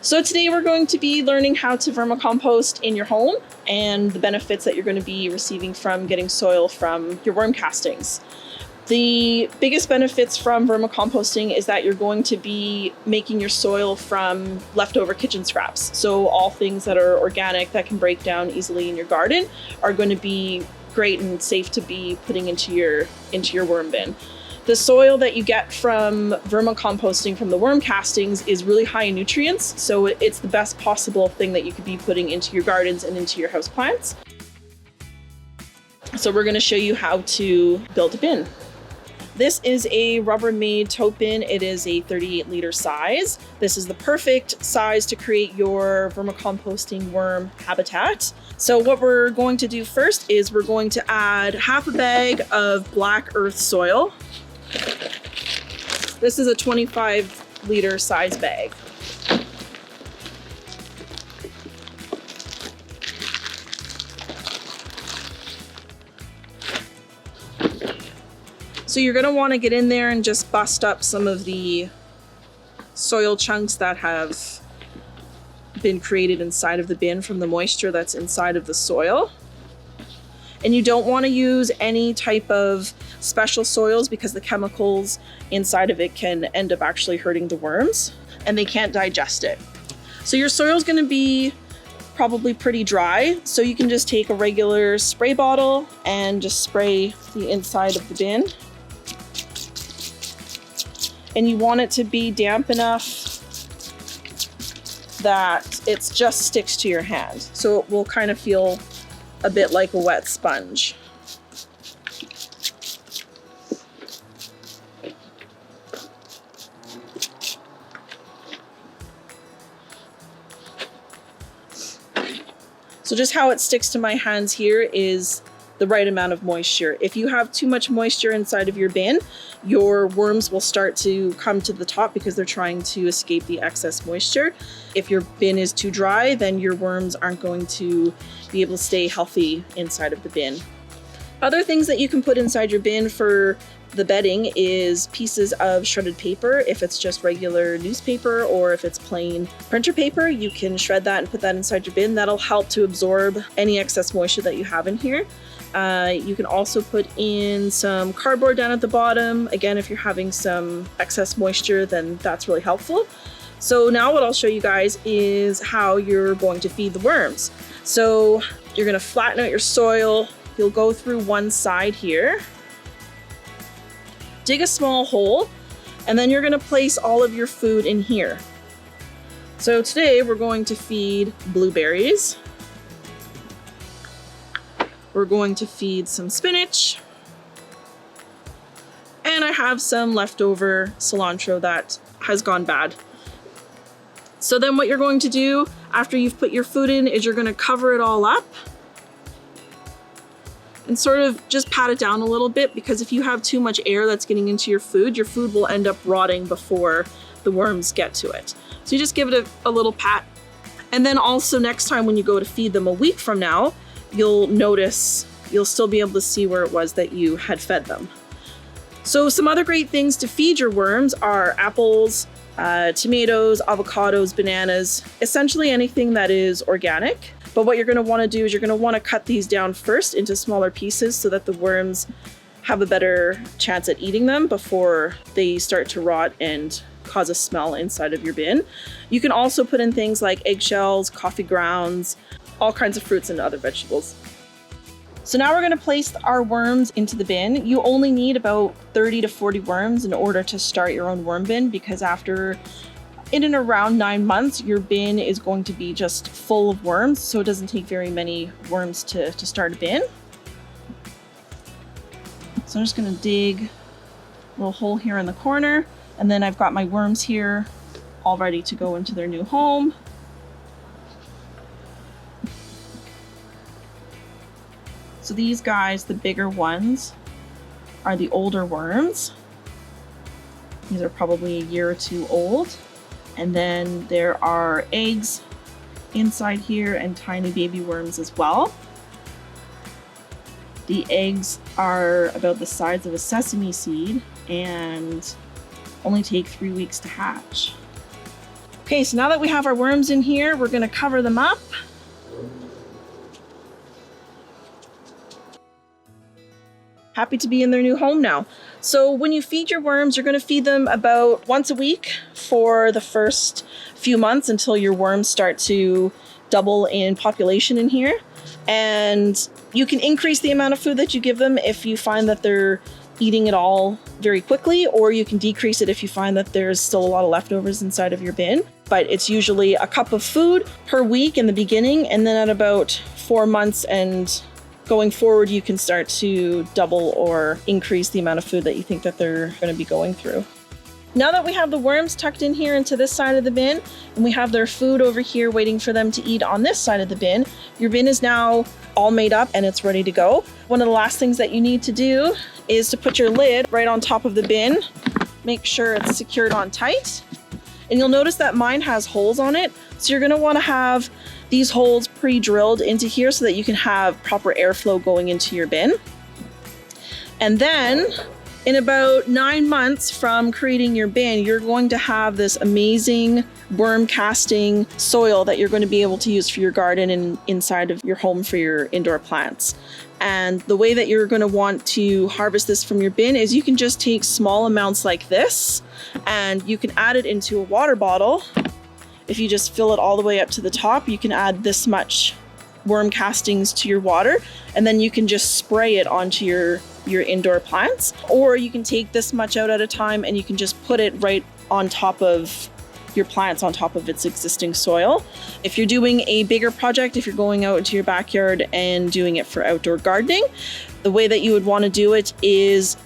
So today we're going to be learning how to vermicompost in your home and the benefits that you're going to be receiving from getting soil from your worm castings. The biggest benefits from vermicomposting is that you're going to be making your soil from leftover kitchen scraps. So all things that are organic that can break down easily in your garden are going to be great and safe to be putting into your worm bin. The soil that you get from vermicomposting from the worm castings is really high in nutrients, so it's the best possible thing that you could be putting into your gardens and into your houseplants. So we're going to show you how to build a bin. This is a Rubbermaid tote bin. It is a 38-liter size. This is the perfect size to create your vermicomposting worm habitat. So what we're going to do first is we're going to add half a bag of black earth soil. This is a 25-liter size bag. So you're going to want to get in there and just bust up some of the soil chunks that have been created inside of the bin from the moisture that's inside of the soil. And you don't want to use any type of special soils because the chemicals inside of it can end up actually hurting the worms and they can't digest it. So your soil is going to be probably pretty dry. So you can just take a regular spray bottle and just spray the inside of the bin. And you want it to be damp enough that it just sticks to your hand. So it will kind of feel a bit like a wet sponge. So just how it sticks to my hands here is the right amount of moisture. If you have too much moisture inside of your bin, your worms will start to come to the top because they're trying to escape the excess moisture. If your bin is too dry, then your worms aren't going to be able to stay healthy inside of the bin. Other things that you can put inside your bin for the bedding is pieces of shredded paper. If it's just regular newspaper or if it's plain printer paper, you can shred that and put that inside your bin. That'll help to absorb any excess moisture that you have in here. You can also put in some cardboard down at the bottom. Again, if you're having some excess moisture, then that's really helpful. So now what I'll show you guys is how you're going to feed the worms. So you're going to flatten out your soil. You'll go through one side here, dig a small hole, and then you're going to place all of your food in here. So today we're going to feed blueberries. We're going to feed some spinach. And I have some leftover cilantro that has gone bad. So then what you're going to do after you've put your food in is you're going to cover it all up and sort of just pat it down a little bit, because if you have too much air that's getting into your food will end up rotting before the worms get to it. So you just give it a little pat. And then also next time when you go to feed them a week from now, you'll notice you'll still be able to see where it was that you had fed them. So some other great things to feed your worms are apples, tomatoes, avocados, bananas, essentially anything that is organic. But what you're going to want to do is you're going to want to cut these down first into smaller pieces so that the worms have a better chance at eating them before they start to rot and cause a smell inside of your bin. You can also put in things like eggshells, coffee grounds, all kinds of fruits and other vegetables. So now we're going to place our worms into the bin. You only need about 30 to 40 worms in order to start your own worm bin, because after in and around 9 months, your bin is going to be just full of worms. So it doesn't take very many worms to start a bin. So I'm just going to dig a little hole here in the corner. And then I've got my worms here all ready to go into their new home. So these guys, the bigger ones, are the older worms. These are probably a year or two old. And then there are eggs inside here and tiny baby worms as well. The eggs are about the size of a sesame seed and only take 3 weeks to hatch. Okay, so now that we have our worms in here, we're gonna cover them up. Happy to be in their new home now. So when you feed your worms, you're gonna feed them about once a week for the first few months until your worms start to double in population in here. And you can increase the amount of food that you give them if you find that they're eating it all very quickly, or you can decrease it if you find that there's still a lot of leftovers inside of your bin. But it's usually a cup of food per week in the beginning, and then at about 4 months and going forward, you can start to double or increase the amount of food that you think that they're going to be going through. Now that we have the worms tucked in here into this side of the bin, and we have their food over here waiting for them to eat on this side of the bin, your bin is now all made up and it's ready to go. One of the last things that you need to do is to put your lid right on top of the bin. Make sure it's secured on tight. And you'll notice that mine has holes on it. So you're gonna wanna have these holes pre-drilled into here so that you can have proper airflow going into your bin. And then in about 9 months from creating your bin, you're going to have this amazing worm casting soil that you're going to be able to use for your garden and inside of your home for your indoor plants. And the way that you're going to want to harvest this from your bin is you can just take small amounts like this and you can add it into a water bottle. If you just fill it all the way up to the top, you can add this much worm castings to your water, and then you can just spray it onto your indoor plants. Or you can take this much out at a time and you can just put it right on top of your plants, on top of its existing soil. If you're doing a bigger project, if you're going out into your backyard and doing it for outdoor gardening, the way that you would want to do it is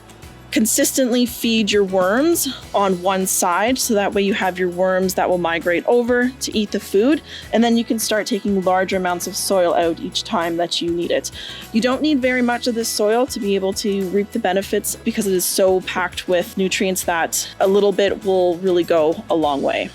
consistently feed your worms on one side, so that way you have your worms that will migrate over to eat the food, and then you can start taking larger amounts of soil out each time that you need it. You don't need very much of this soil to be able to reap the benefits because it is so packed with nutrients that a little bit will really go a long way.